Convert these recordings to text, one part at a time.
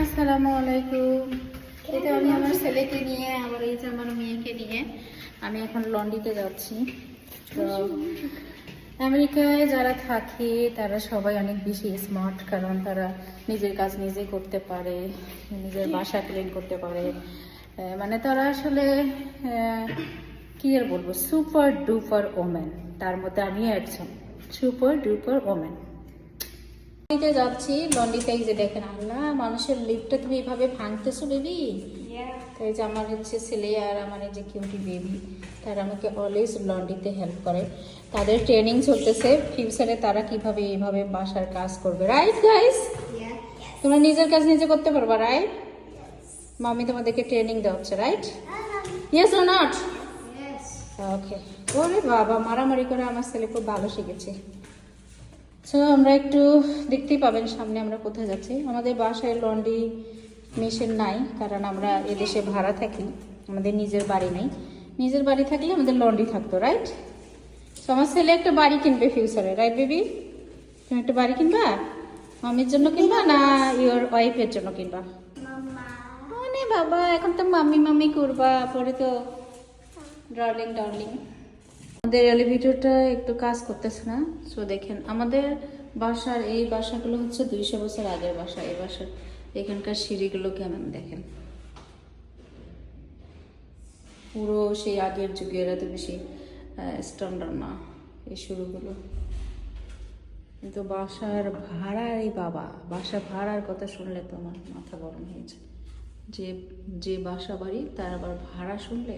আসসালামু আলাইকুম। এটা আমি আমার ছেলেকে নিয়ে আবার এই যে আমার মেয়েকে নিয়ে আমি এখন লন্ড্রিতে যাচ্ছি। তো আমেরিকায় যারা থাকে তারা সবাই অনেক বেশি স্মার্ট, কারণ তারা নিজের কাজ নিজে করতে পারে, নিজের বাসা ক্লিন করতে পারে। মানে তারা আসলে কি আর বলবো, সুপার ডুপার ওমেন। তার মধ্যে আমি একজন সুপার ডুপার ওমেন। লন্ড্রিতে যাচ্ছি। লন্ড্রিতে এই যে দেখেন, আল্লাহ, মানুষের লিফটটা তুমি এইভাবে ভাঙতেছো বেবি। তো এই যে আমার হচ্ছে ছেলে আর আমার এই যে কিউটি বেবি, তারা আমাকে অলওয়েজ লন্ড্রিতে হেল্প করে। তাদের ট্রেনিং চলতেছে, ফিউচারে তারা কিভাবে এইভাবে বাসার কাজ করবে। রাইট গাইস, তোমরা নিজের কাজ নিজে করতে পারবা, রাইট? মামি তোমাদেরকে ট্রেনিং দেওয়া হচ্ছে, right? Yes or not? Okay. ওরে বাবা, মারামারি করে আমার ছেলে খুব ভালো শিখেছে। সো আমরা একটু দেখতেই পাবেন সামনে আমরা কোথায় যাচ্ছি। আমাদের বাসায় লন্ড্রি মেশিন নাই, কারণ আমরা এদেশে ভাড়া থাকি, আমাদের নিজের বাড়ি নেই। নিজের বাড়ি থাকলে আমাদের লন্ড্রি থাকতো, রাইট? সো আমার ছেলে একটা বাড়ি কিনবে ফিউচারে, রাইট বেবি? তুমি একটা বাড়ি কিনবা? মামির জন্য কিনবা না ইওর ওয়াইফের জন্য কিনবা? মানে বাবা, এখন তো মাম্মি মাম্মি করবা, পরে তো ডার্লিং ডার্লিং। আমাদের এলিভেটরটা একটু কাজ করতেছে না। সো দেখেন, আমাদের বাসার এই বাসাগুলো হচ্ছে 200 বছর আগের বাসা। এই বাসার এখানকার সিঁড়িগুলো কেমন দেখেন, পুরো সেই আগের যুগের, এত বেশি স্ট্যান্ডার্ড না এই শুরুগুলো। কিন্তু বাসার ভাড়া, এই বাবা, বাসা ভাড়ার কথা শুনলে তো আমার মাথা গরম হয়েছে। যে যে বাসা বাড়ি তার আবার ভাড়া শুনলে।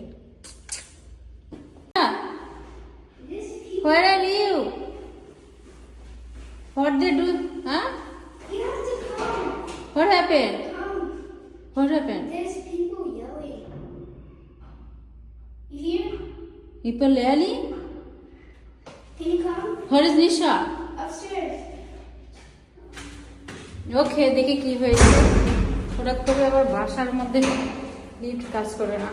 Where are you? What they do? Huh? You have to come. What happened? Come. What happened? There's people yelling. You hear? People yelling? Can you come? Where is Nisha? Upstairs. ওকে, দেখি কি হয়েছে। হঠাৎ করে আবার বাসার মধ্যে লিফট কাজ করে না।